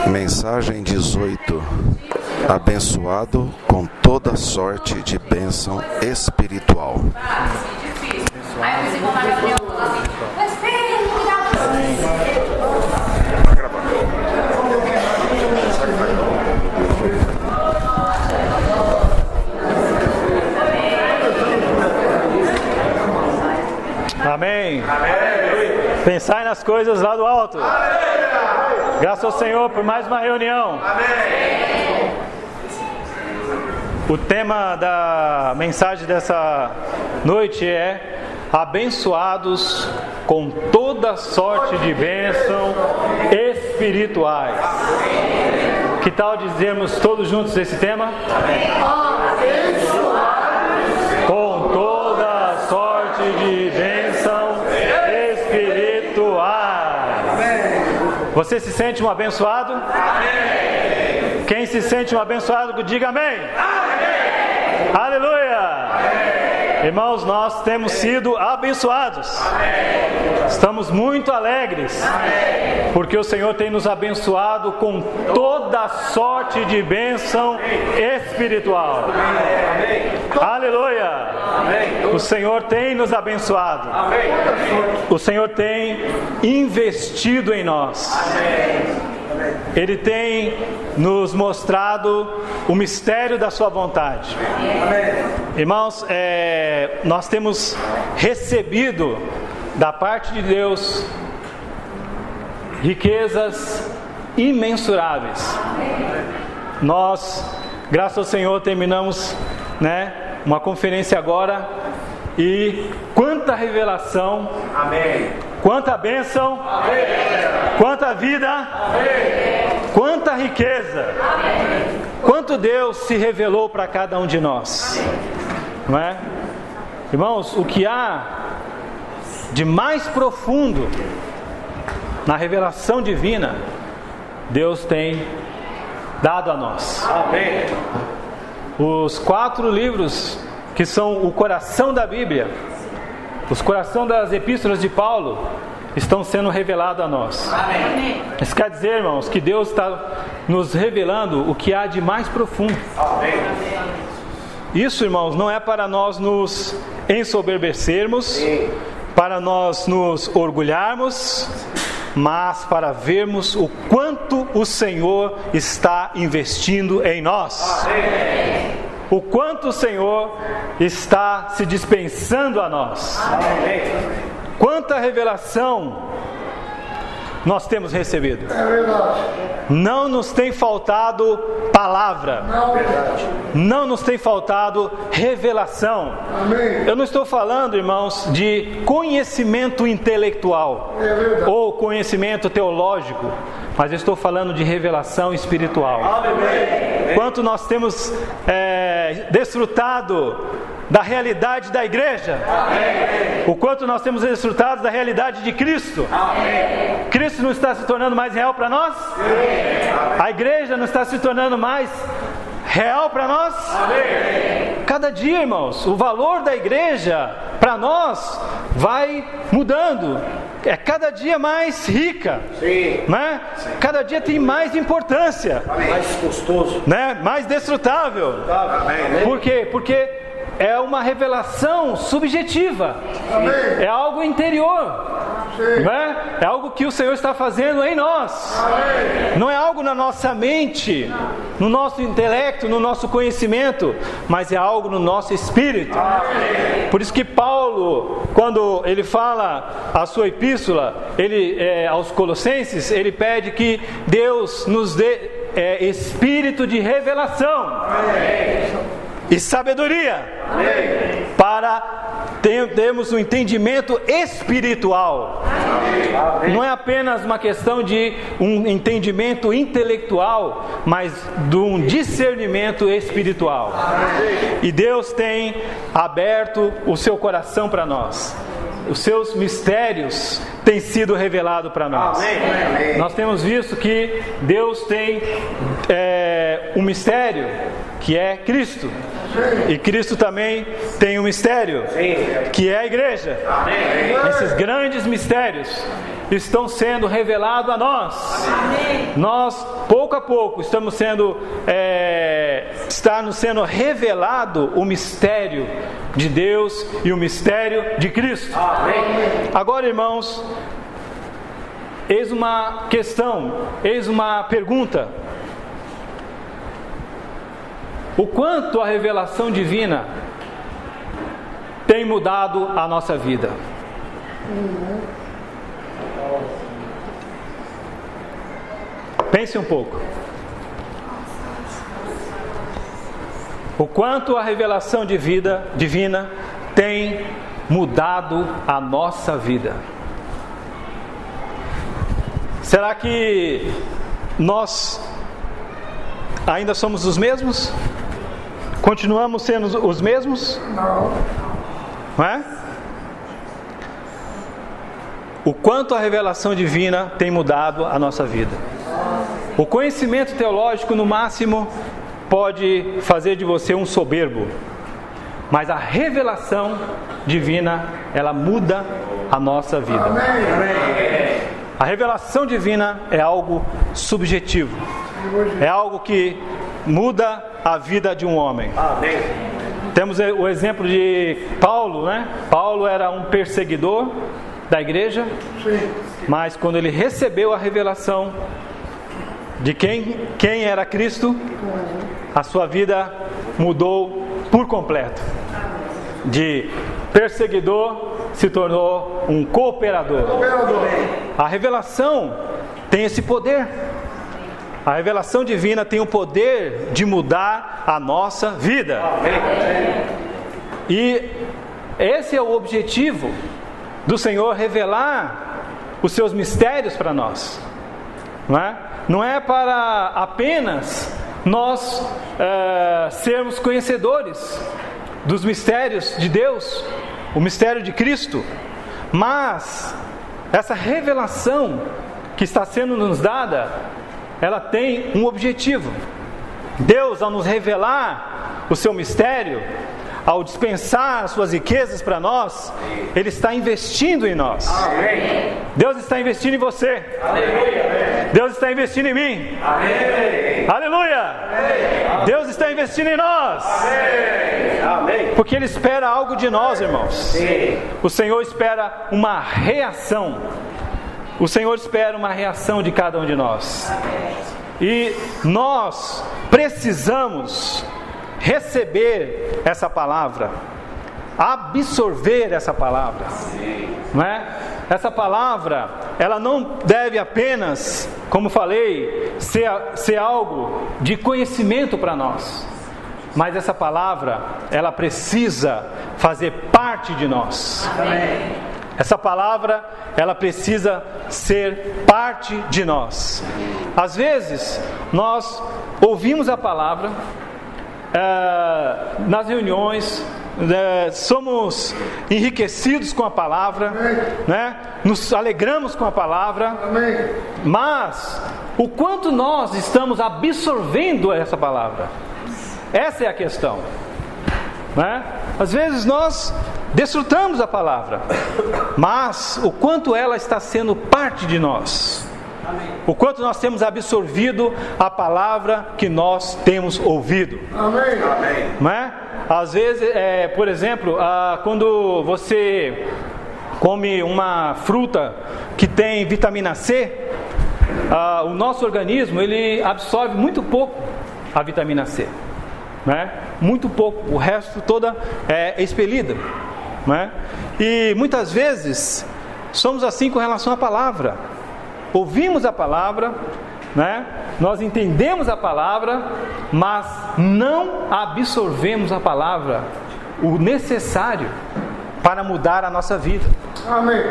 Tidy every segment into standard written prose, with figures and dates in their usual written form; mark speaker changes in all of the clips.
Speaker 1: Mensagem 18. Abençoado com toda sorte de bênção espiritual.
Speaker 2: Amém. Pensai nas coisas lá do alto. Graças ao Senhor por mais uma reunião.
Speaker 3: Amém.
Speaker 2: O tema da mensagem dessa noite é abençoados com toda sorte de bênção espirituais. Que tal dizermos todos juntos esse tema?
Speaker 3: Abençoados
Speaker 2: com toda sorte de bênção espirituais. Você se sente um abençoado?
Speaker 3: Amém.
Speaker 2: Quem se sente um abençoado, diga amém.
Speaker 3: Amém.
Speaker 2: Aleluia.
Speaker 3: Amém.
Speaker 2: Irmãos, nós temos sido abençoados.
Speaker 3: Amém.
Speaker 2: Estamos muito alegres.
Speaker 3: Amém.
Speaker 2: Porque o Senhor tem nos abençoado com toda sorte de bênção espiritual.
Speaker 3: Amém.
Speaker 2: Aleluia.
Speaker 3: Amém.
Speaker 2: O Senhor tem nos abençoado.
Speaker 3: Amém.
Speaker 2: O Senhor tem investido em nós.
Speaker 3: Amém.
Speaker 2: Ele tem nos mostrado o mistério da sua vontade.
Speaker 3: Amém.
Speaker 2: Irmãos, nós temos recebido da parte de Deus riquezas imensuráveis. Nós, graças ao Senhor, terminamos, uma conferência agora, e quanta revelação,
Speaker 3: Amém.
Speaker 2: quanta bênção,
Speaker 3: Amém.
Speaker 2: quanta vida,
Speaker 3: Amém.
Speaker 2: quanta riqueza,
Speaker 3: Amém.
Speaker 2: quanto Deus se revelou para cada um de nós, não é? Irmãos, o que há de mais profundo na revelação divina, Deus tem dado a nós.
Speaker 3: Amém.
Speaker 2: Os 4 livros que são o coração da Bíblia, os coração das epístolas de Paulo, estão sendo revelados a nós.
Speaker 3: Amém.
Speaker 2: Isso quer dizer, irmãos, que Deus está nos revelando o que há de mais profundo.
Speaker 3: Amém.
Speaker 2: Isso, irmãos, não é para nós nos ensoberbecermos, para nós nos orgulharmos, mas para vermos o quanto o Senhor está investindo em nós.
Speaker 3: Amém.
Speaker 2: O quanto o Senhor está se dispensando a nós.
Speaker 3: Amém.
Speaker 2: Quanta revelação nós temos recebido.
Speaker 3: É verdade.
Speaker 2: Não nos tem faltado palavra.
Speaker 3: Não. Verdade.
Speaker 2: Não nos tem faltado revelação.
Speaker 3: Amém.
Speaker 2: Eu não estou falando, irmãos, de conhecimento intelectual ou conhecimento teológico, mas eu estou falando de revelação espiritual.
Speaker 3: Amém.
Speaker 2: Quanto nós temos desfrutado da realidade da igreja.
Speaker 3: Amém.
Speaker 2: O quanto nós temos desfrutado da realidade de Cristo.
Speaker 3: Amém.
Speaker 2: Cristo não está se tornando mais real para nós?
Speaker 3: Amém.
Speaker 2: A igreja não está se tornando mais real para nós?
Speaker 3: Amém.
Speaker 2: Cada dia, irmãos, o valor da igreja para nós vai mudando. É cada dia mais rica.
Speaker 3: Sim.
Speaker 2: Né? Cada dia tem mais importância.
Speaker 3: Amém. Mais custoso.
Speaker 2: Né? Mais desfrutável.
Speaker 3: Amém.
Speaker 2: Por quê? Porque é uma revelação subjetiva.
Speaker 3: Amém.
Speaker 2: É algo interior. Né? É algo que o Senhor está fazendo em nós.
Speaker 3: Amém.
Speaker 2: Não é algo na nossa mente, no nosso intelecto, no nosso conhecimento, mas é algo no nosso espírito.
Speaker 3: Amém.
Speaker 2: Por isso que Paulo, quando ele fala a sua epístola, aos Colossenses, ele pede que Deus nos dê espírito de revelação.
Speaker 3: Amém.
Speaker 2: E sabedoria.
Speaker 3: Amém.
Speaker 2: Para termos um entendimento espiritual.
Speaker 3: Amém.
Speaker 2: Não é apenas uma questão de um entendimento intelectual, mas de um discernimento espiritual.
Speaker 3: Amém.
Speaker 2: E Deus tem aberto o seu coração para nós. Os seus mistérios têm sido revelados para nós.
Speaker 3: Amém.
Speaker 2: Nós temos visto que Deus tem um mistério, que é Cristo. E Cristo também tem um mistério, que é a igreja.
Speaker 3: Amém.
Speaker 2: Esses grandes mistérios. estão sendo revelados a nós. Amém. Nós, pouco a pouco, está nos sendo revelado o mistério de Deus e o mistério de Cristo. Amém. Agora, irmãos, eis uma questão, eis uma pergunta. O quanto a revelação divina tem mudado a nossa vida? Pense um pouco. O quanto a revelação divina tem mudado a nossa vida? Será que nós ainda somos os mesmos? Continuamos sendo os mesmos? Não é? O quanto a revelação divina tem mudado a nossa vida. O conhecimento teológico, no máximo, pode fazer de você um soberbo. Mas a revelação divina, ela muda a nossa vida. A revelação divina é algo subjetivo. É algo que muda a vida de um homem. Temos o exemplo de Paulo, né? Paulo era um perseguidor da igreja, mas quando ele recebeu a revelação de quem era Cristo, a sua vida mudou por completo. De perseguidor se tornou um cooperador. A revelação tem esse poder. A revelação divina tem o poder de mudar a nossa vida. E esse é o objetivo do Senhor, revelar os seus mistérios para nós. Não é para apenas nós sermos conhecedores dos mistérios de Deus, o mistério de Cristo, mas essa revelação que está sendo nos dada, ela tem um objetivo. Deus, ao nos revelar o seu mistério, ao dispensar as suas riquezas para nós, Ele está investindo em nós. Amém. Deus está investindo em você. Aleluia. Deus está investindo em mim. Amém. Aleluia. Amém. Deus está investindo em nós. Amém. Porque Ele espera algo de nós, irmãos. Sim. O Senhor espera uma reação. O Senhor espera uma reação de cada um de nós. E nós precisamos receber essa palavra, absorver essa palavra, não é? Essa palavra, ela não deve apenas, como falei, ser algo de conhecimento para nós, mas essa palavra, ela precisa fazer parte de nós. Amém. Essa palavra, ela precisa ser parte de nós. Às vezes, nós ouvimos a palavra nas reuniões, somos enriquecidos com a palavra, né? Nos alegramos com a palavra, mas o quanto nós estamos absorvendo essa palavra? Essa é a questão, né? Às vezes nós desfrutamos a palavra, mas o quanto ela está sendo parte de nós, o quanto nós temos absorvido a palavra que nós temos ouvido. Amém. Não é? Às vezes, por exemplo, quando você come uma fruta que tem vitamina C, o nosso organismo, ele absorve muito pouco a vitamina C, né? Muito pouco, o resto toda é expelida, né? E muitas vezes somos assim com relação à palavra. Ouvimos a palavra, né? Nós entendemos a palavra, mas não absorvemos a palavra, o necessário para mudar a nossa vida. Amém.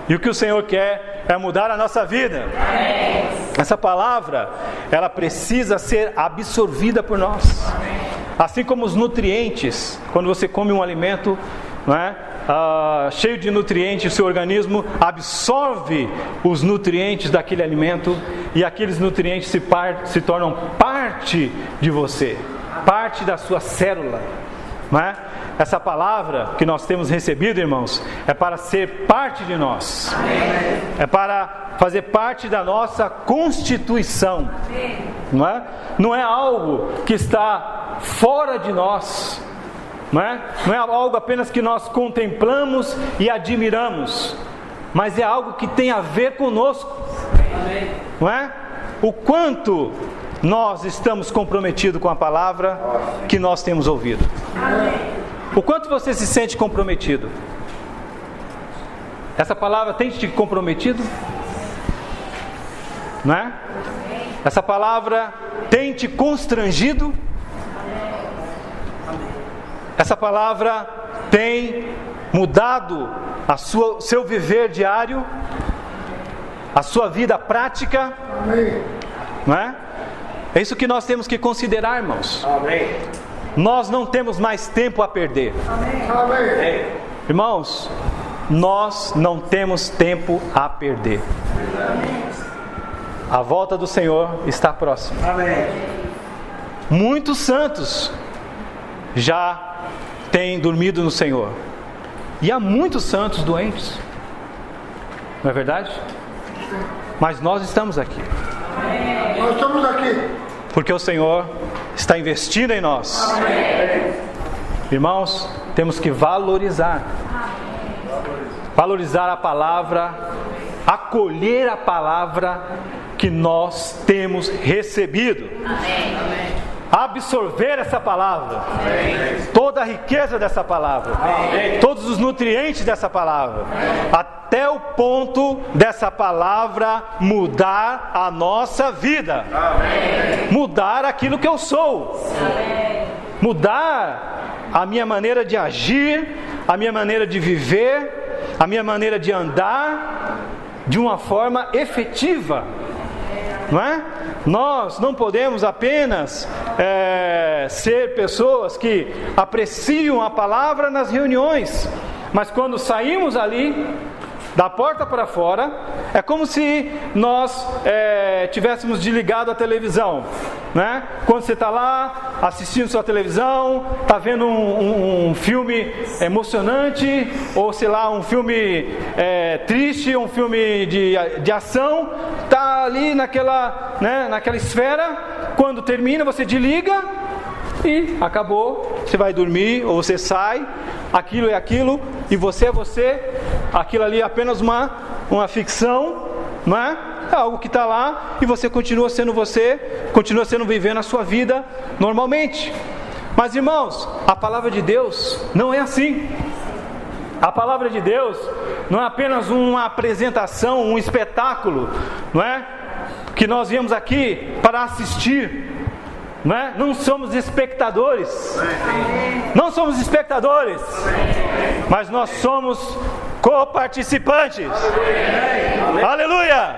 Speaker 2: E o que o Senhor quer é mudar a nossa vida. Amém. Essa palavra, ela precisa ser absorvida por nós. Amém. Assim como os nutrientes, quando você come um alimento, não é? Cheio de nutrientes, o seu organismo absorve os nutrientes daquele alimento e aqueles nutrientes se tornam parte de você, parte da sua célula, não é? Essa palavra que nós temos recebido, irmãos, é para ser parte de nós. É para fazer parte da nossa constituição. Não é? Não é algo que está fora de nós. Não é algo apenas que nós contemplamos e admiramos, mas é algo que tem a ver conosco. Não é? O quanto nós estamos comprometidos com a palavra que nós temos ouvido. O quanto você se sente comprometido? Essa palavra tem te comprometido? Não é? Essa palavra tem te constrangido? Essa palavra tem mudado seu viver diário, a sua vida prática? Não é? É isso que nós temos que considerar, irmãos.
Speaker 3: Amém.
Speaker 2: Nós não temos mais tempo a perder.
Speaker 3: Amém.
Speaker 2: Irmãos, nós não temos tempo a perder. A volta do Senhor está próxima.
Speaker 3: Amém.
Speaker 2: Muitos santos já têm dormido no Senhor. E há muitos santos doentes. Não é verdade? Mas nós estamos aqui.
Speaker 3: Nós estamos aqui.
Speaker 2: Porque o Senhor está investindo em nós.
Speaker 3: Amém.
Speaker 2: Irmãos, temos que valorizar. Valorizar a palavra, acolher a palavra que nós temos recebido.
Speaker 4: Amém.
Speaker 2: Absorver essa palavra.
Speaker 3: Amém.
Speaker 2: Toda a riqueza dessa palavra.
Speaker 3: Amém.
Speaker 2: Todos os nutrientes dessa palavra. Até o ponto dessa palavra mudar a nossa vida.
Speaker 3: Amém.
Speaker 2: Mudar aquilo que eu sou.
Speaker 4: Amém.
Speaker 2: Mudar a minha maneira de agir, a minha maneira de viver, a minha maneira de andar de uma forma efetiva. Não é? Nós não podemos apenas ser pessoas que apreciam a palavra nas reuniões, mas quando saímos ali, da porta para fora, é como se nós tivéssemos desligado a televisão, né? Quando você está lá assistindo sua televisão, está vendo um filme emocionante, ou sei lá, um filme triste, um filme de ação, está ali naquela esfera. Quando termina, você desliga e acabou, você vai dormir ou você sai, aquilo é aquilo e você é você, aquilo ali é apenas uma ficção, não é? É algo que está lá e você continua sendo você, continua sendo vivendo a sua vida normalmente. Mas irmãos, a palavra de Deus não é assim. A palavra de Deus não é apenas uma apresentação, um espetáculo, não é? Que nós viemos aqui para assistir. Não é? Não somos espectadores. Não somos espectadores, mas nós somos coparticipantes. Aleluia!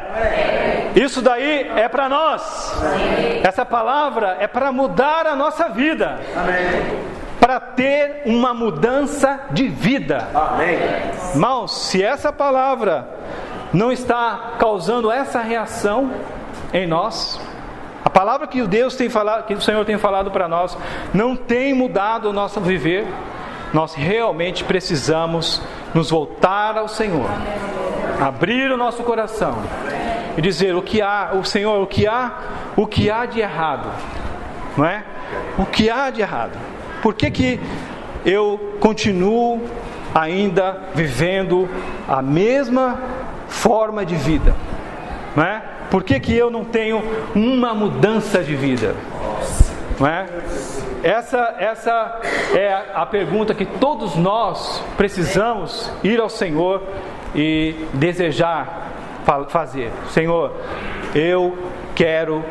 Speaker 2: Isso daí é para nós. Essa palavra é para mudar a nossa vida, para ter uma mudança de vida. Irmãos, se essa palavra não está causando essa reação em nós, a palavra que Deus tem falado, que o Senhor tem falado para nós, não tem mudado o nosso viver. Nós realmente precisamos nos voltar ao Senhor, abrir o nosso coração e dizer o que há de errado, não é? O que há de errado? Por que eu continuo ainda vivendo a mesma forma de vida, não é? Por que eu não tenho uma mudança de vida? Não é? Essa é a pergunta que todos nós precisamos ir ao Senhor e desejar fazer. Senhor, eu quero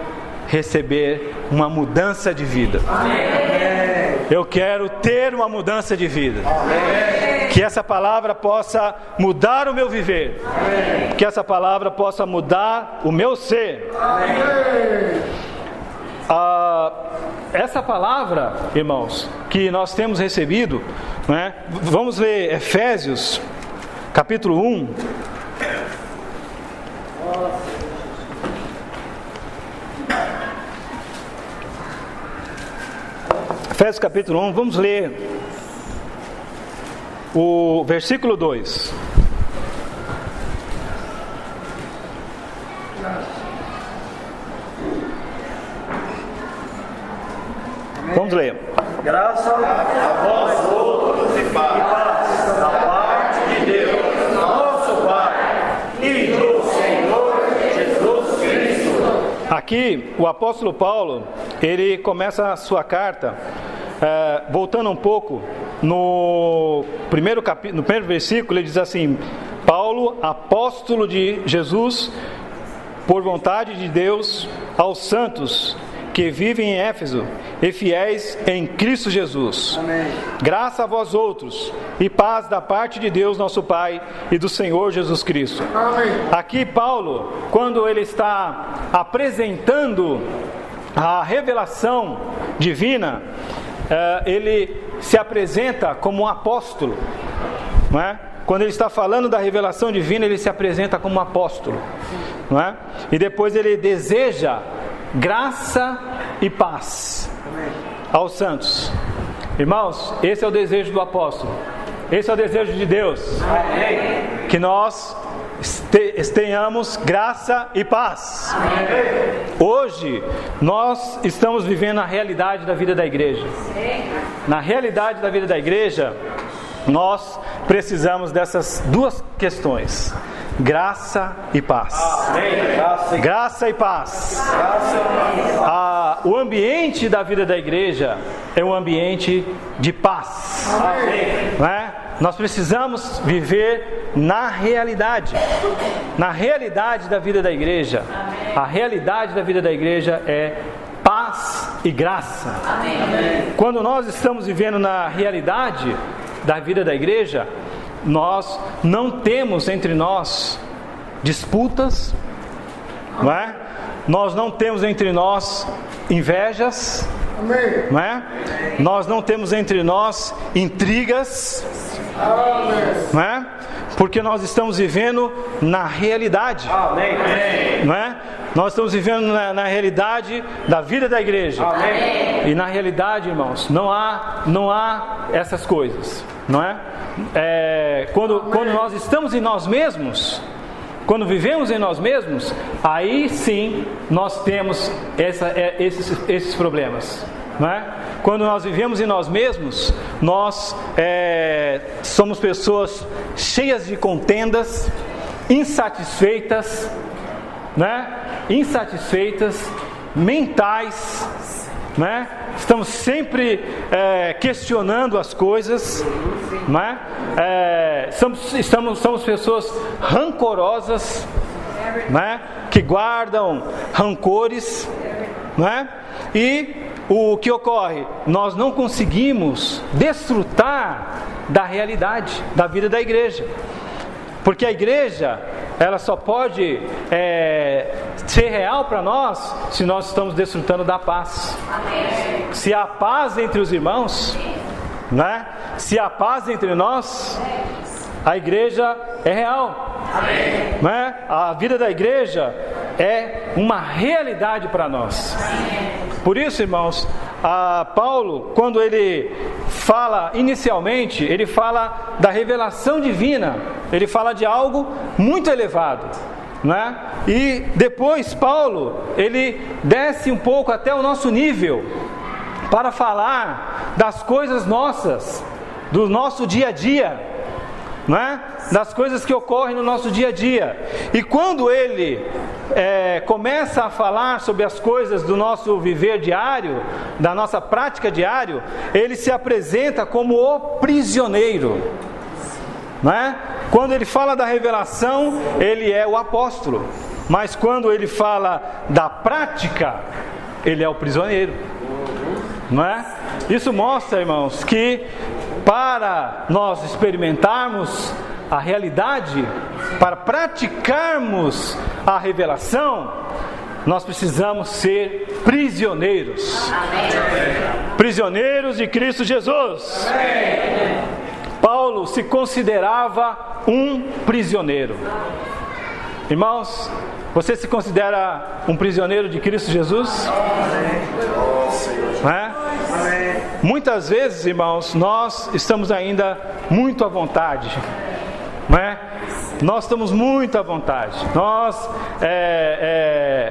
Speaker 2: receber uma mudança de vida. Eu quero ter uma mudança de vida. Que essa palavra possa mudar o meu viver. Que essa palavra possa mudar o meu ser. Essa palavra, irmãos, que nós temos recebido, não é? Vamos ler Efésios, capítulo 1. Efésios capítulo 1, vamos ler o versículo 2. Vamos ler.
Speaker 5: Graça a vós outros e paz da parte de Deus, nosso Pai, e do Senhor Jesus Cristo.
Speaker 2: Aqui, o apóstolo Paulo, ele começa a sua carta, voltando um pouco, no primeiro versículo, ele diz assim: Paulo, apóstolo de Jesus, por vontade de Deus, aos santos que vivem em Éfeso e fiéis em Cristo Jesus. Amém. Graça a vós outros e paz da parte de Deus nosso Pai e do Senhor Jesus Cristo. Amém. Aqui Paulo, quando ele está apresentando a revelação divina, ele se apresenta como um apóstolo, não é? Quando ele está falando da revelação divina, ele se apresenta como um apóstolo, não é? E depois ele deseja graça e paz aos santos. Irmãos, esse é o desejo do apóstolo, esse é o desejo de Deus. Amém. Que nós tenhamos graça e paz. Amém. Hoje nós estamos vivendo a realidade da vida da igreja. Na realidade da vida da igreja, nós precisamos dessas duas questões: graça e paz. Amém. Graça e paz. O ambiente da vida da igreja é um ambiente de paz. Amém. Não é? Nós precisamos viver na realidade da vida da igreja. Amém. A realidade da vida da igreja é paz e graça. Amém. Quando nós estamos vivendo na realidade da vida da igreja, nós não temos entre nós disputas, não é? Nós não temos entre nós invejas, não é? Nós não temos entre nós intrigas, não é? Porque nós estamos vivendo na realidade, não é? Nós estamos vivendo na realidade da vida da igreja. Amém. E na realidade, irmãos, não há essas coisas, não é? Quando nós estamos em nós mesmos, quando vivemos em nós mesmos, aí sim nós temos esses problemas, não é? Quando nós vivemos em nós mesmos, nós somos pessoas cheias de contendas, insatisfeitas, né? Insatisfeitas, mentais, né? Estamos sempre questionando as coisas, né? Somos pessoas rancorosas, né? Que guardam rancores, né? E o que ocorre? Nós não conseguimos desfrutar da realidade da vida da igreja, porque a igreja, ela só pode ser real para nós se nós estamos desfrutando da paz. Amém. Se há paz entre os irmãos, né? Se há paz entre nós, a igreja é real. Amém. Né? A vida da igreja é uma realidade para nós. Amém. Por isso, irmãos, Paulo, quando ele fala inicialmente, ele fala da revelação divina, ele fala de algo muito elevado, né? E depois Paulo, ele desce um pouco até o nosso nível para falar das coisas nossas, do nosso dia a dia, né? Das coisas que ocorrem no nosso dia a dia. E quando ele começa a falar sobre as coisas do nosso viver diário, da nossa prática diária, ele se apresenta como o prisioneiro, né? Quando ele fala da revelação, ele é o apóstolo, mas quando ele fala da prática, ele é o prisioneiro, não é? Isso mostra, irmãos, que para nós experimentarmos a realidade, para praticarmos a revelação, nós precisamos ser prisioneiros. Amém. Prisioneiros de Cristo Jesus. Amém. Paulo se considerava um prisioneiro. Irmãos, você se considera um prisioneiro de Cristo Jesus? Amém. É? Amém. Muitas vezes, irmãos, nós estamos ainda muito à vontade, não é? Nós estamos muito à vontade. Nós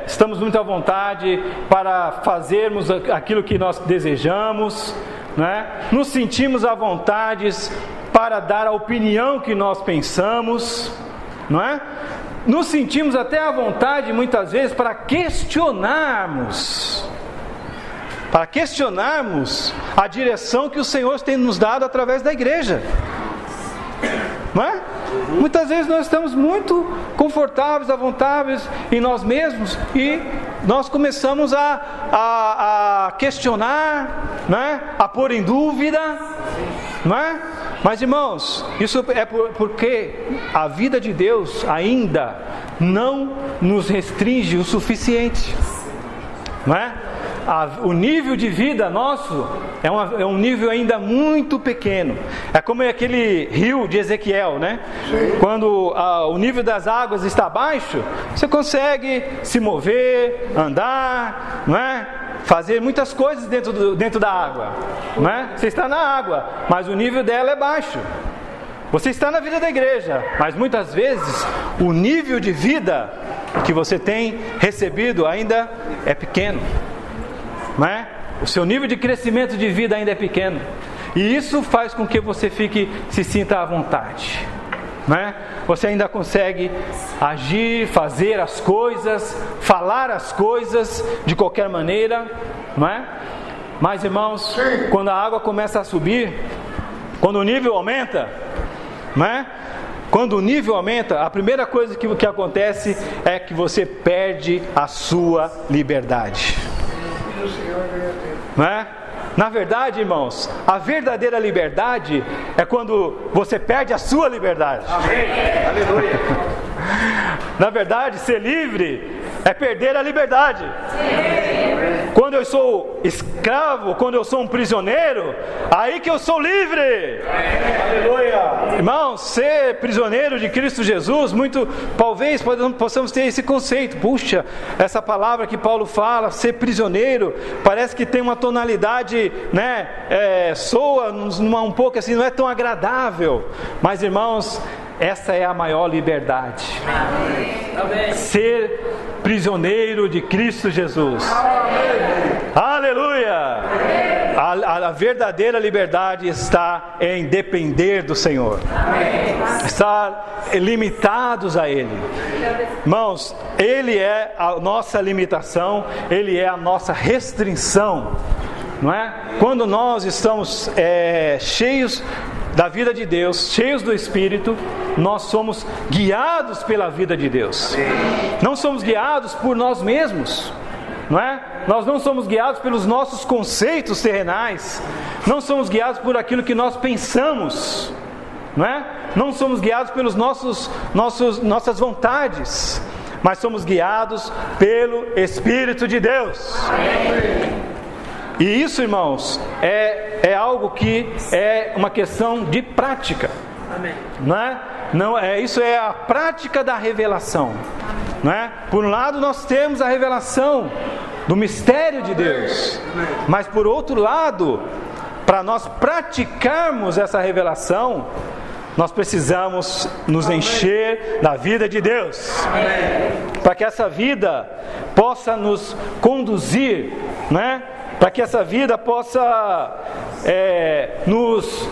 Speaker 2: estamos muito à vontade para fazermos aquilo que nós desejamos, não é? Nos sentimos à vontade para dar a opinião que nós pensamos, não é? Nos sentimos até à vontade muitas vezes para questionarmos a direção que o Senhor tem nos dado através da igreja, não é? Muitas vezes nós estamos muito confortáveis, à vontade em nós mesmos e nós começamos a questionar, não é? A pôr em dúvida, não é? Mas, irmãos, isso é porque a vida de Deus ainda não nos restringe o suficiente, não é? O nível de vida nosso é um nível ainda muito pequeno. É como aquele rio de Ezequiel, né? Quando o nível das águas está baixo, você consegue se mover, andar, não é? Fazer muitas coisas dentro da água, não é? Você está na água, mas o nível dela é baixo. Você está na vida da igreja, mas muitas vezes o nível de vida que você tem recebido ainda é pequeno, não é? O seu nível de crescimento de vida ainda é pequeno. E isso faz com que você se sinta à vontade, não é? Você ainda consegue agir, fazer as coisas, falar as coisas de qualquer maneira, não é? Mas, irmãos, quando a água começa a subir, quando o nível aumenta, não é? Quando o nível aumenta, a primeira coisa que acontece é que você perde a sua liberdade, não é? Na verdade, irmãos, a verdadeira liberdade é quando você perde a sua liberdade.
Speaker 5: Amém. Aleluia.
Speaker 2: Na verdade, ser livre é perder a liberdade. Quando eu sou escravo, quando eu sou um prisioneiro, aí que eu sou livre.
Speaker 5: Aleluia.
Speaker 2: Irmão, ser prisioneiro de Cristo Jesus, talvez possamos ter esse conceito. Puxa, essa palavra que Paulo fala, ser prisioneiro, parece que tem uma tonalidade, né? Soa um pouco assim, não é tão agradável. Mas, irmãos, essa é a maior liberdade.
Speaker 4: Amém.
Speaker 2: Ser prisioneiro de Cristo Jesus. Aleluia! A verdadeira liberdade está em depender do Senhor. Estar limitados a Ele. Irmãos, Ele é a nossa limitação, Ele é a nossa restrição, não é? Quando nós estamos cheios da vida de Deus, cheios do Espírito, nós somos guiados pela vida de Deus. Não somos guiados por nós mesmos, não é? Nós não somos guiados pelos nossos conceitos terrenais, não somos guiados por aquilo que nós pensamos, não é? Não somos guiados pelos nossas vontades, mas somos guiados pelo Espírito de Deus. E isso, irmãos, é algo que é uma questão de prática.
Speaker 4: Amém.
Speaker 2: Não é? Isso é a prática da revelação. Não é? Por um lado, nós temos a revelação do mistério de Deus. Mas por outro lado, para nós praticarmos essa revelação, nós precisamos nos encher da vida de Deus. Para que essa vida possa nos conduzir, né? Para que essa vida possa nos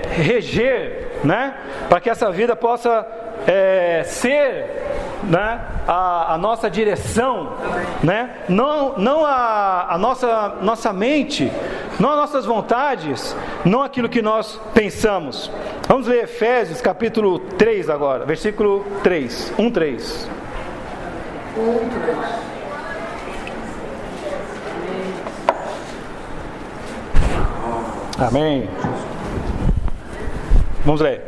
Speaker 2: reger, né? Para que essa vida possa ser, né? a nossa direção, né? Não a nossa mente, não as nossas vontades, não aquilo que nós pensamos. Vamos ler Efésios capítulo 3 agora, versículo 3, 1:3. Amém. Vamos ler.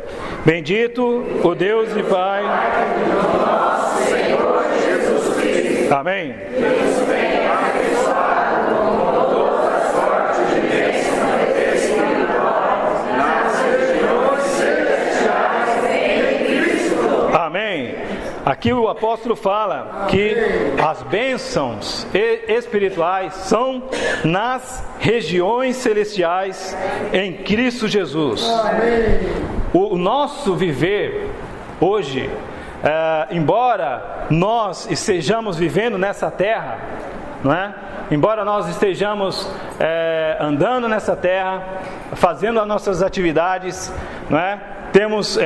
Speaker 2: Bendito o Deus e Pai do nosso Senhor Jesus Cristo. Amém. Deus vem abençoado com toda a sorte de bênção espiritual nas regiões celestiais em Cristo. Amém. Aqui o apóstolo fala que as bênçãos espirituais são nas regiões celestiais em Cristo Jesus. O nosso viver hoje, embora nós estejamos vivendo nessa terra, não é? Embora nós estejamos andando nessa terra, fazendo as nossas atividades, não é? Temos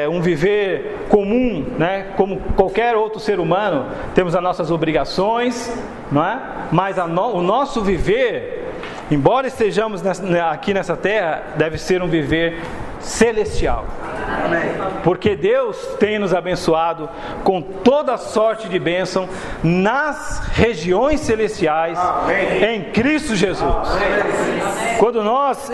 Speaker 2: um viver comum, né? Como qualquer outro ser humano, temos as nossas obrigações, não é? Mas o nosso viver, embora estejamos aqui nessa terra, deve ser um viver celestial. Amém. Porque Deus tem nos abençoado com toda sorte de bênção nas regiões celestiais. Amém. Em Cristo Jesus. Amém. Quando nós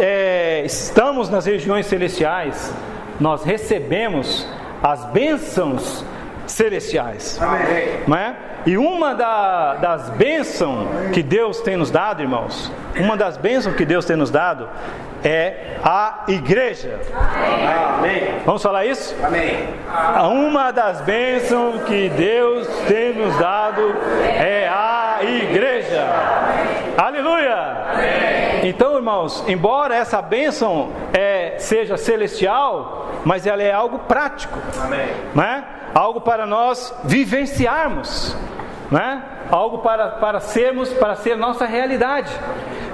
Speaker 2: estamos nas regiões celestiais, nós recebemos as bênçãos celestiais. Amém. Não é? E uma das bênçãos que Deus tem nos dado, irmãos, uma das bênçãos que Deus tem nos dado é a igreja. Amém. Vamos falar isso? Amém. Uma das bênçãos que Deus tem nos dado é a igreja. Aleluia. Amém. Então, irmãos, embora essa bênção seja celestial, mas ela é algo prático. Amém. Não é? Algo para nós vivenciarmos, né? Algo para ser nossa realidade,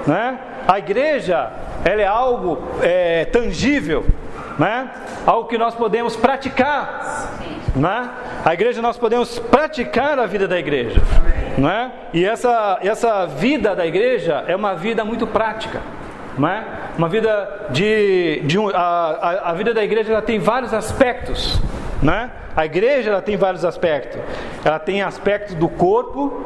Speaker 2: né? A igreja, ela é algo tangível, né? Algo que nós podemos praticar, né? A igreja, nós podemos praticar a vida da igreja, né? E essa vida da igreja é uma vida muito prática, né? Uma vida a vida da igreja, ela tem vários aspectos, né? A igreja, ela tem vários aspectos. Ela tem aspectos do corpo,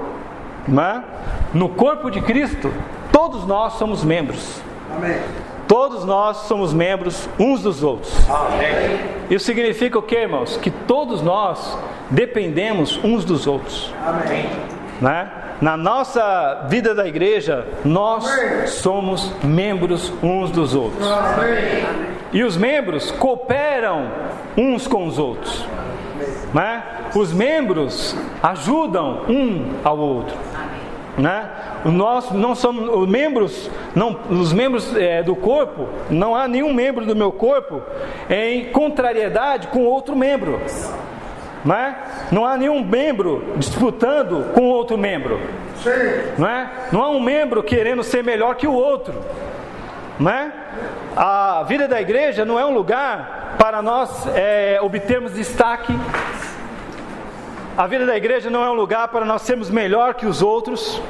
Speaker 2: né? No corpo de Cristo, todos nós somos membros. Amém. Todos nós somos membros uns dos outros. Amém. Isso significa o que, irmãos? Que todos nós dependemos uns dos outros. Amém. Né? Na nossa vida da igreja, nós somos membros uns dos outros. Amém. E os membros cooperam uns com os outros, né? Os membros ajudam um ao outro, né? Nós não somos os membros do corpo. Não há nenhum membro do meu corpo em contrariedade com outro membro, né? Não há nenhum membro disputando com outro membro, né? Não há um membro querendo ser melhor que o outro, né? A vida da igreja não é um lugar para nós obtermos destaque. A vida da igreja não é um lugar para nós sermos melhor que os outros,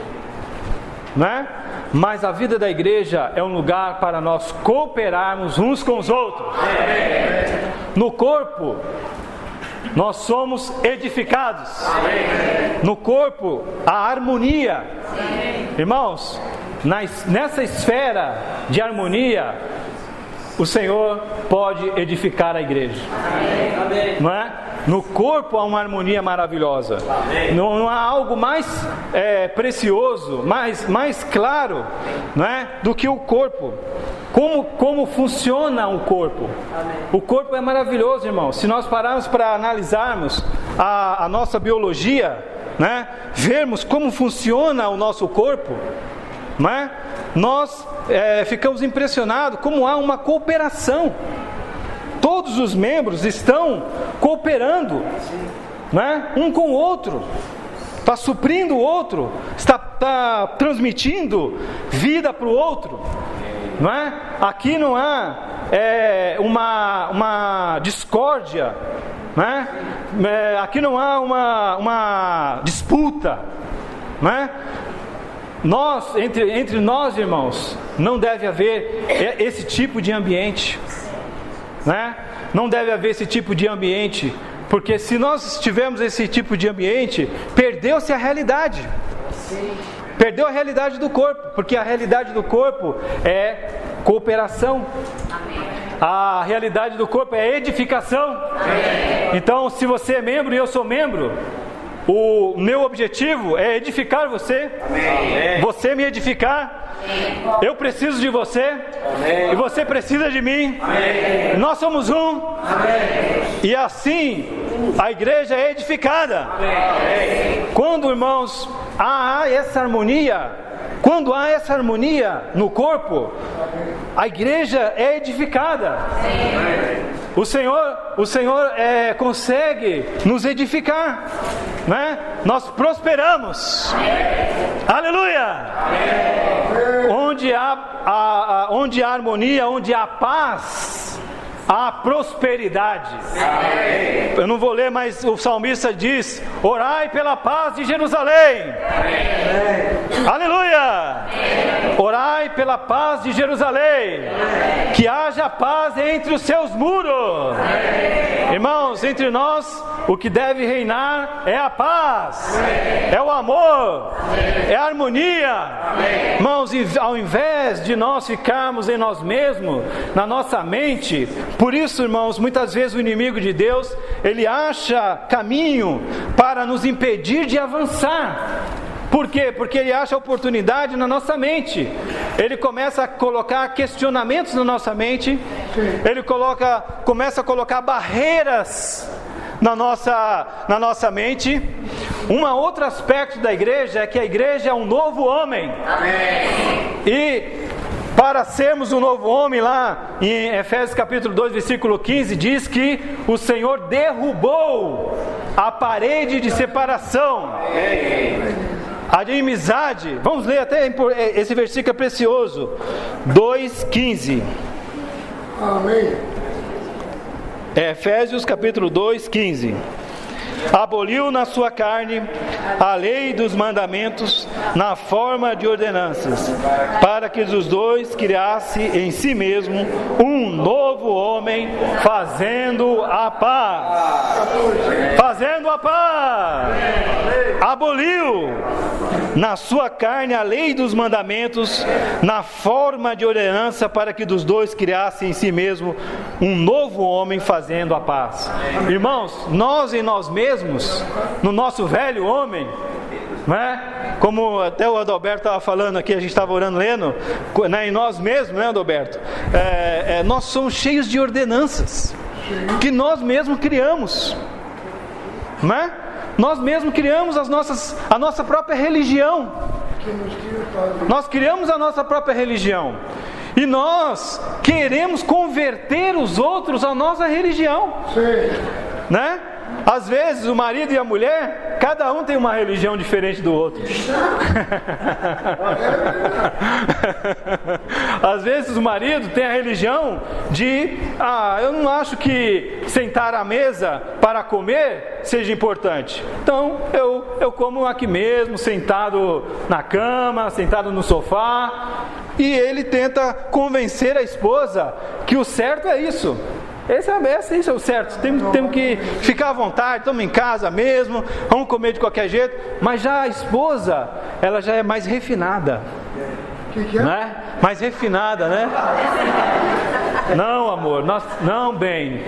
Speaker 2: né? Mas a vida da igreja é um lugar para nós cooperarmos uns com os outros. No corpo, nós somos edificados. No corpo, a harmonia. Irmãos, nessa esfera de harmonia, o Senhor pode edificar a igreja. Amém. Não é? No corpo há uma harmonia maravilhosa. Não há algo mais precioso, mais claro, não é? Do que o corpo. Como funciona o corpo? Amém. O corpo é maravilhoso, irmão. Se nós pararmos para analisarmos a nossa biologia, né? Vermos como funciona o nosso corpo, né? Nós ficamos impressionados como há uma cooperação. Todos os membros estão cooperando, né? Um com o outro, está suprindo o outro, está transmitindo vida para o outro, não é? Aqui não há uma discórdia, né? Aqui não há uma disputa, né? Entre nós, irmãos, não deve haver esse tipo de ambiente, né? Não deve haver esse tipo de ambiente, porque se nós tivermos esse tipo de ambiente, perdeu-se a realidade. Perdeu a realidade do corpo, porque a realidade do corpo é cooperação. A realidade do corpo é edificação. Então, se você é membro e eu sou membro, o meu objetivo é edificar você. Amém. Você me edificar. Eu preciso de você. Amém. E você precisa de mim. Amém. Nós somos um. Amém. E assim A igreja é edificada. Quando, irmãos, há essa harmonia, quando há essa harmonia no corpo, a igreja é edificada. O Senhor consegue nos edificar, né? Nós prosperamos. Aleluia! Onde há harmonia, onde há paz, há prosperidade. Eu não vou ler, mas o salmista diz: orai pela paz de Jerusalém. Aleluia! Orai pela paz de Jerusalém, que haja paz entre os seus muros. Irmãos, entre nós o que deve reinar é a paz, é o amor, é a harmonia. Irmãos, ao invés de nós ficarmos em nós mesmos, na nossa mente, por isso, irmãos, muitas vezes o inimigo de Deus, ele acha caminho para nos impedir de avançar. Por quê? Porque ele acha oportunidade na nossa mente. Ele começa a colocar questionamentos na nossa mente. Ele começa a colocar barreiras na nossa mente. Um outro aspecto da igreja é que a igreja é um novo homem. Amém. E para sermos um novo homem, lá em Efésios capítulo 2, versículo 15, diz que o Senhor derrubou a parede de separação. Amém. A de inimizade. Vamos ler até esse versículo precioso. 2:15.
Speaker 3: Amém.
Speaker 2: Efésios capítulo 2:15. Aboliu na sua carne a lei dos mandamentos na forma de ordenanças, para que os dois criassem em si mesmo um novo homem, fazendo a paz. Fazendo a paz. Aboliu na sua carne a lei dos mandamentos na forma de ordenança, para que dos dois criassem em si mesmo um novo homem, fazendo a paz. Irmãos, nós em nós mesmos, no nosso velho homem, né? Como até o Adalberto estava falando aqui, a gente estava orando, lendo, né? Em nós mesmos, né, Adalberto? Nós somos cheios de ordenanças que nós mesmos criamos, né? Nós mesmos criamos a nossa própria religião. Nós criamos a nossa própria religião. E nós queremos converter os outros à nossa religião. Né? Às vezes o marido e a mulher, cada um tem uma religião diferente do outro. Às vezes o marido tem a religião de eu não acho que sentar à mesa para comer seja importante. Então eu como aqui mesmo, sentado na cama, sentado no sofá. E ele tenta convencer a esposa que o certo é isso. Esse é o certo. Temos que ficar à vontade, estamos em casa mesmo, vamos comer de qualquer jeito. Mas já a esposa, ela já é mais refinada.
Speaker 3: Que é?
Speaker 2: Né? Mais refinada, né? Não, amor, não, bem,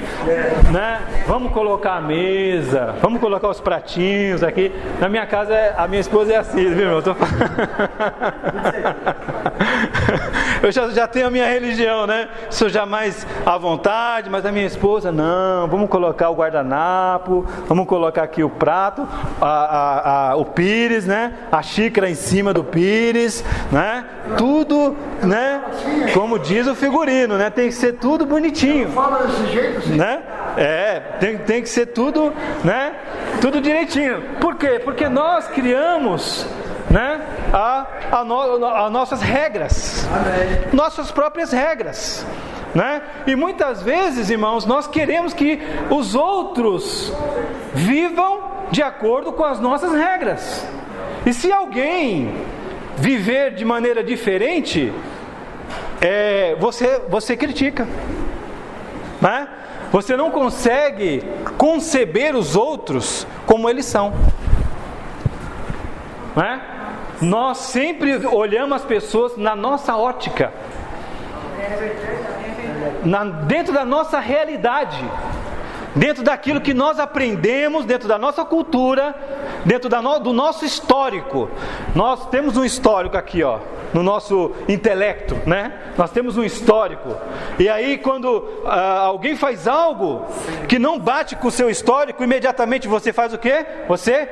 Speaker 2: né? Vamos colocar a mesa, vamos colocar os pratinhos aqui. Na minha casa, a minha esposa é assim, viu, meu? Eu já tenho a minha religião, né? Sou já mais à vontade, mas a minha esposa, não, vamos colocar o guardanapo, vamos colocar aqui o prato, o pires, né? A xícara em cima do pires, né? Tudo, né? Como diz o figurino, né? Tem que ser tudo bonitinho.
Speaker 3: Fala desse jeito, assim.
Speaker 2: Né? Tem que ser tudo, né? Tudo direitinho. Por quê? Porque nós criamos, né? As nossas regras, nossas próprias regras, né? E muitas vezes, irmãos, nós queremos que os outros vivam de acordo com as nossas regras. E se alguém viver de maneira diferente, você critica, né? Você não consegue conceber os outros como eles são, né? Nós sempre olhamos as pessoas na nossa ótica, dentro da nossa realidade, dentro daquilo que nós aprendemos, dentro da nossa cultura, dentro do nosso histórico. Nós temos um histórico aqui, ó. no nosso intelecto, né? Nós temos um histórico. E aí quando alguém faz algo que não bate com o seu histórico, imediatamente você faz o quê? Você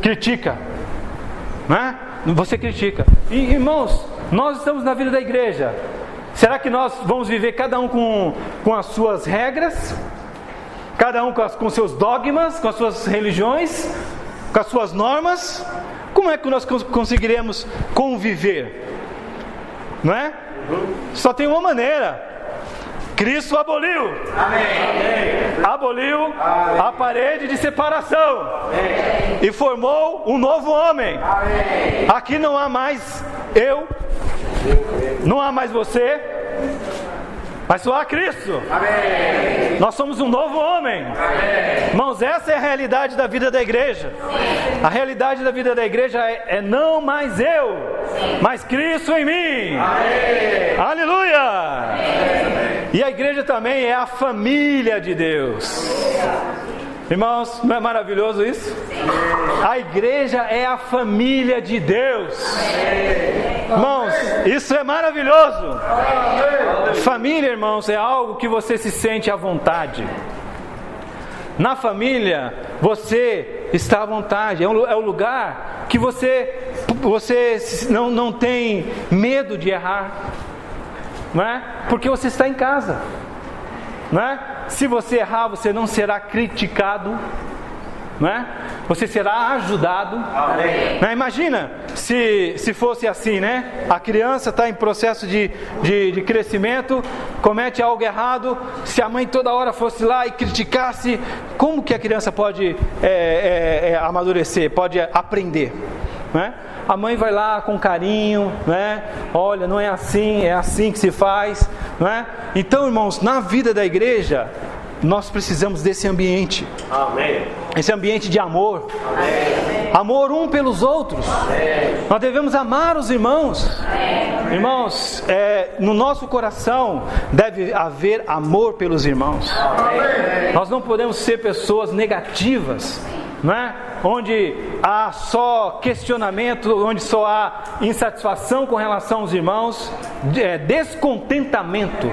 Speaker 2: critica, né? Você critica. E, irmãos, nós estamos na vida da igreja. Será que nós vamos viver cada um com as suas regras? Cada um com seus dogmas, com as suas religiões, com as suas normas? Como é que nós conseguiremos conviver? Não é? Só tem uma maneira. Cristo aboliu. Amém. Aboliu a parede de separação. Amém. E formou um novo homem. Amém. Aqui não há mais eu, não há mais você, mas só há Cristo. Amém. Nós somos um novo homem. Amém. Irmãos, essa é a realidade da vida da igreja. A realidade da vida da igreja é não mais eu, mas Cristo em mim. Amém. Aleluia. Amém. E a igreja também é a família de Deus. Irmãos, não é maravilhoso isso? A igreja é a família de Deus. Irmãos, isso é maravilhoso. Família, irmãos, é algo que você se sente à vontade. Na família, você está à vontade. É o lugar que você não tem medo de errar, não é? Porque você está em casa, não é? Se você errar, você não será criticado, não é? Você será ajudado. Não é? Imagina se fosse assim, né? A criança está em processo de crescimento, comete algo errado. Se a mãe toda hora fosse lá e criticasse, como que a criança pode amadurecer, pode aprender, não é? A mãe vai lá com carinho, né? Olha, não é assim, é assim que se faz, não é? Então, irmãos, na vida da igreja, nós precisamos desse ambiente. Amém. Esse ambiente de amor. Amém. Amor um pelos outros. Amém. Nós devemos amar os irmãos. Amém. Irmãos, no nosso coração deve haver amor pelos irmãos. Amém. Nós não podemos ser pessoas negativas, não é? Onde há só questionamento, onde só há insatisfação com relação aos irmãos, descontentamento.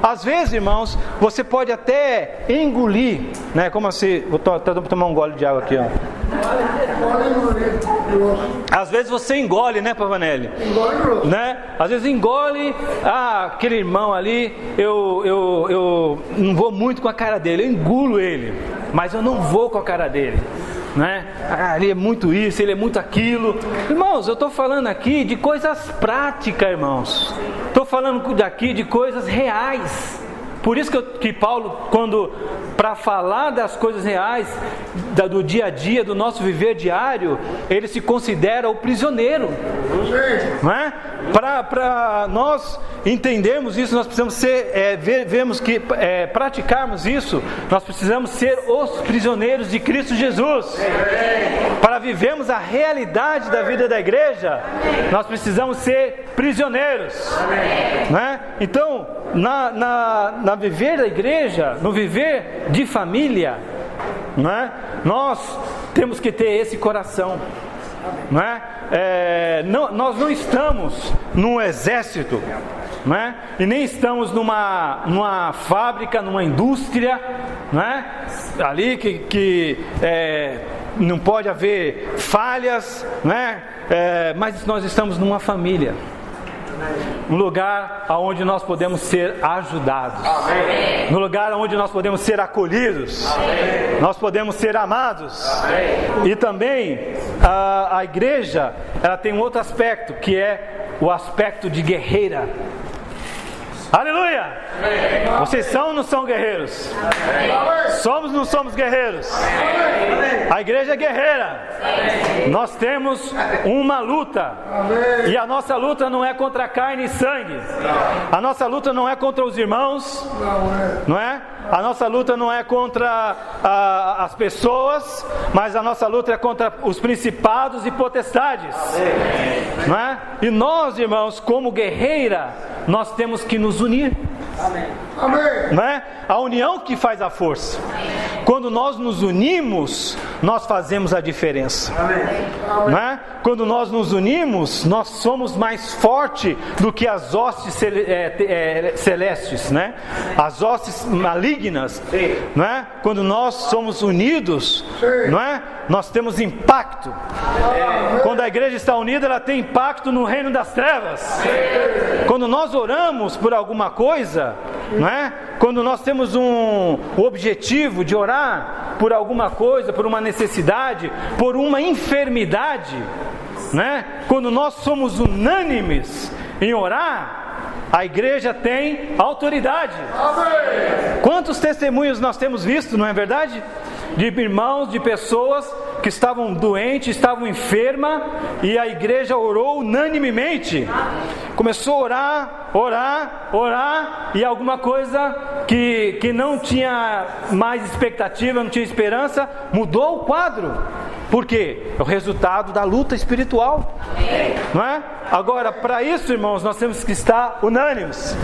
Speaker 2: Às vezes, irmãos, você pode até engolir, né? Como assim? Vou tomar um gole de água aqui, ó. Às vezes você engole, né, Pavanelli? Engole, né? Às vezes engole, aquele irmão ali, eu não vou muito com a cara dele, eu engulo ele, mas eu não vou com a cara dele, né? Ele é muito isso, ele é muito aquilo. Irmãos, eu estou falando aqui de coisas práticas, irmãos. Estou falando aqui de coisas reais. Por isso que Paulo, para falar das coisas reais, do dia a dia, do nosso viver diário, ele se considera o prisioneiro, não é? Para nós entendermos isso, nós precisamos vemos que praticarmos isso, nós precisamos ser os prisioneiros de Cristo Jesus. Para vivermos a realidade da vida da igreja, nós precisamos ser prisioneiros, não é? Então, na viver da igreja, no viver de família, não é? Nós temos que ter esse coração, não é? Nós não estamos num exército, não é? E nem estamos numa fábrica, numa indústria, não é? Ali que não pode haver falhas, não é? Mas nós estamos numa família. Um lugar onde nós podemos ser ajudados. Amém. No lugar onde nós podemos ser acolhidos. Amém. Nós podemos ser amados. Amém. E também a igreja, ela tem um outro aspecto, que é o aspecto de guerreira. Aleluia! Amém. Vocês são ou não são guerreiros? Amém. Somos ou não somos guerreiros? Amém. A igreja é guerreira. Amém. Nós temos uma luta. Amém. E a nossa luta não é contra carne e sangue. A nossa luta não é contra os irmãos. Não é? A nossa luta não é contra as pessoas, mas a nossa luta é contra os principados e potestades. Amém. Não é? E nós, irmãos, como guerreira, nós temos que nos unir. Amém. Não é? A união que faz a força. Quando nós nos unimos, nós fazemos a diferença. Não é? Quando nós nos unimos, nós somos mais fortes do que as hostes celestes, né? As hostes malignas, não é? Quando nós somos unidos, não é? Nós temos impacto. Quando a igreja está unida, ela tem impacto no reino das trevas. Quando nós oramos por alguma coisa, não é? Quando nós temos o objetivo de orar por alguma coisa, por uma necessidade, por uma enfermidade, né? Quando nós somos unânimes em orar, a igreja tem autoridade. Quantos testemunhos nós temos visto, não é verdade? De irmãos, de pessoas que estavam doentes, estavam enfermas, e a igreja orou unanimemente. Começou a orar, e alguma coisa que não tinha mais expectativa, não tinha esperança, mudou o quadro. Por quê? É o resultado da luta espiritual, não é? Agora, para isso, irmãos, nós temos que estar unânimes,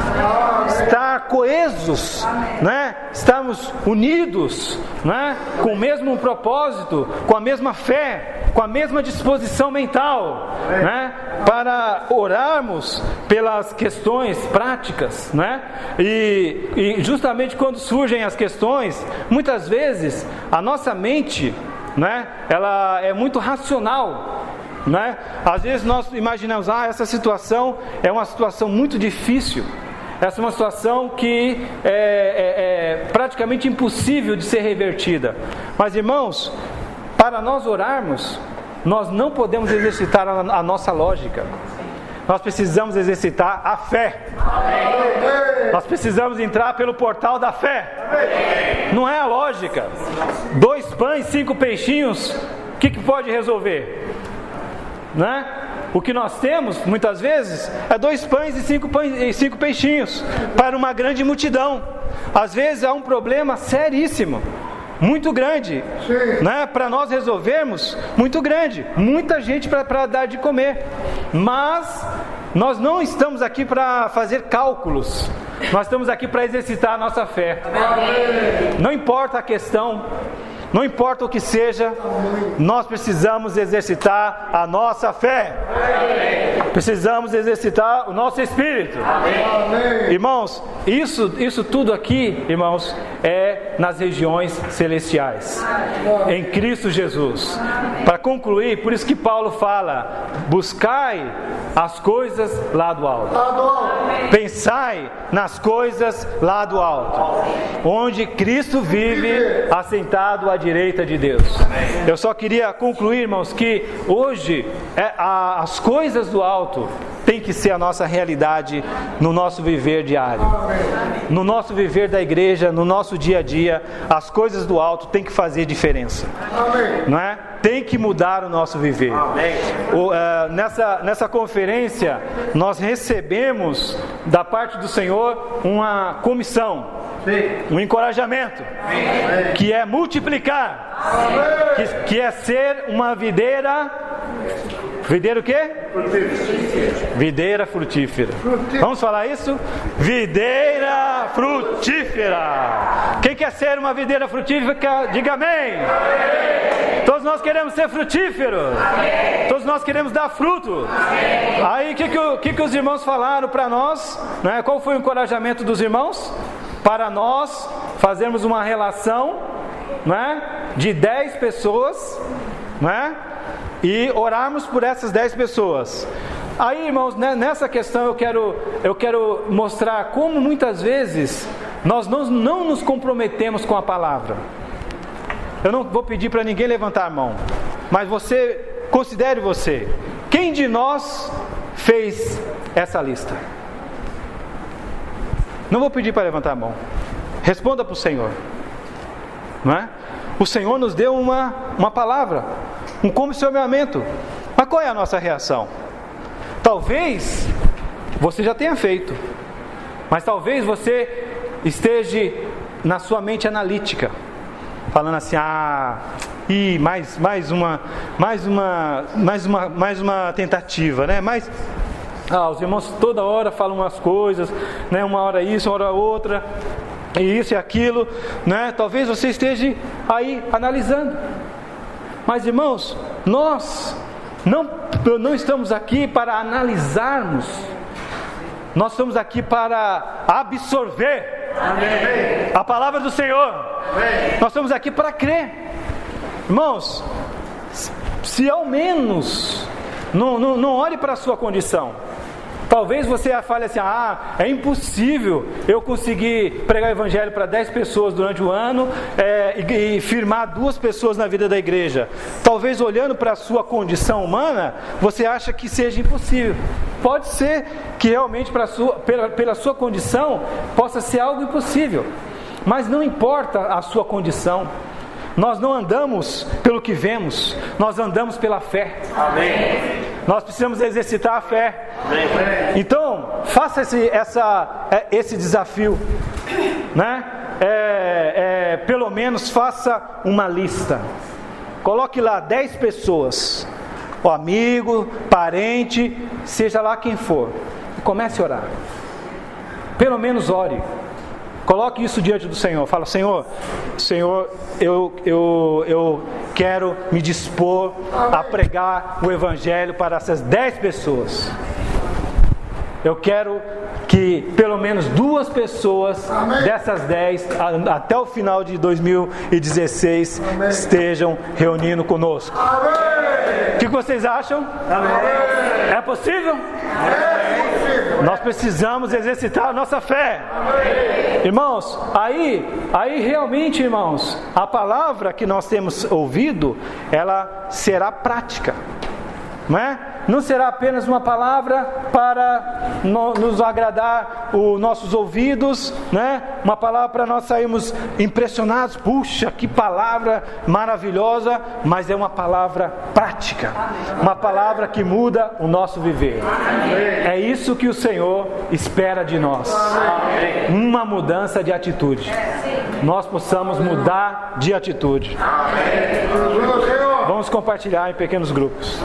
Speaker 2: estar coesos, né? Estarmos unidos, né? Com o mesmo propósito, com a mesma fé, com a mesma disposição mental, né? Para orarmos pelas questões práticas, né? E justamente quando surgem as questões, muitas vezes a nossa mente, né? Ela é muito racional, né? Às vezes nós imaginamos, essa situação é uma situação muito difícil, essa é uma situação que é praticamente impossível de ser revertida. Mas, irmãos, para nós orarmos, nós não podemos exercitar a nossa lógica. Nós precisamos exercitar a fé. Nós precisamos entrar pelo portal da fé. Não é a lógica. 2 pães, 5 peixinhos, o que pode resolver? Né? O que nós temos, muitas vezes, é 2 pães e 5 peixinhos para uma grande multidão. Às vezes há um problema seríssimo, muito grande, né? Para nós resolvermos, muito grande, muita gente para dar de comer. Mas nós não estamos aqui para fazer cálculos, nós estamos aqui para exercitar a nossa fé. Não importa a questão, não importa o que seja, nós precisamos exercitar a nossa fé. Precisamos exercitar o nosso espírito. Irmãos, isso tudo aqui, irmãos, é nas regiões celestiais, em Cristo Jesus. Para concluir, por isso que Paulo fala: buscai as coisas lá do alto, pensai nas coisas lá do alto, onde Cristo vive assentado à direita de Deus. Eu só queria concluir, irmãos, que hoje as coisas do alto tem que ser a nossa realidade no nosso viver diário, no nosso viver da igreja, no nosso dia a dia. As coisas do alto tem que fazer diferença, não é? Tem que mudar o nosso viver. Nessa conferência nós recebemos da parte do Senhor uma comissão, um encorajamento, que é multiplicar, que é ser uma videira o quê? Videira frutífera. Vamos falar isso? Videira frutífera. Quem quer ser uma videira frutífera, diga amém. Todos nós queremos ser frutíferos. Todos nós queremos dar fruto. Aí o que os irmãos falaram para nós, né? Qual foi o encorajamento dos irmãos? Para nós fazermos uma relação, né? De 10 pessoas, né? E orarmos por essas 10 pessoas. Aí, irmãos, nessa questão eu quero mostrar como muitas vezes nós não nos comprometemos com a palavra. Eu não vou pedir para ninguém levantar a mão, mas considere você. Quem de nós fez essa lista? Não vou pedir para levantar a mão. Responda para o Senhor. Não é? O Senhor nos deu uma palavra, um comissionamento. Mas qual é a nossa reação? Talvez você já tenha feito, mas talvez você esteja na sua mente analítica, falando assim: mais uma tentativa, né? Os irmãos toda hora falam umas coisas, né? Uma hora isso, uma hora outra, e isso e aquilo, né? Talvez você esteja aí analisando. Mas irmãos, nós não estamos aqui para analisarmos, nós estamos aqui para absorver a palavra do Senhor. Nós estamos aqui para crer. Irmãos, se ao menos não olhe para a sua condição. Talvez você fale assim: é impossível eu conseguir pregar o evangelho para 10 pessoas durante o ano e firmar 2 pessoas na vida da igreja. Talvez olhando para a sua condição humana, você acha que seja impossível. Pode ser que realmente pela sua condição possa ser algo impossível, mas não importa a sua condição. Nós não andamos pelo que vemos, nós andamos pela fé. Amém. Nós precisamos exercitar a fé. Amém. Então, faça esse desafio, né? Pelo menos faça uma lista. Coloque lá 10 pessoas, o amigo, parente, seja lá quem for, e comece a orar. Pelo menos ore. Coloque isso diante do Senhor. Fala: Senhor, eu quero me dispor a pregar o Evangelho para essas 10 pessoas. Eu quero que pelo menos 2 pessoas dessas 10, até o final de 2016, estejam reunindo conosco. O que vocês acham? É possível? Nós precisamos exercitar a nossa fé. Irmãos, aí realmente, irmãos, a palavra que nós temos ouvido, ela será prática, não é? Não será apenas uma palavra para nos agradar os nossos ouvidos, né? Uma palavra para nós sairmos impressionados. Puxa, que palavra maravilhosa! Mas é uma palavra prática, uma palavra que muda o nosso viver. É isso que o Senhor espera de nós. Uma mudança de atitude. Nós possamos mudar de atitude. Vamos compartilhar em pequenos grupos.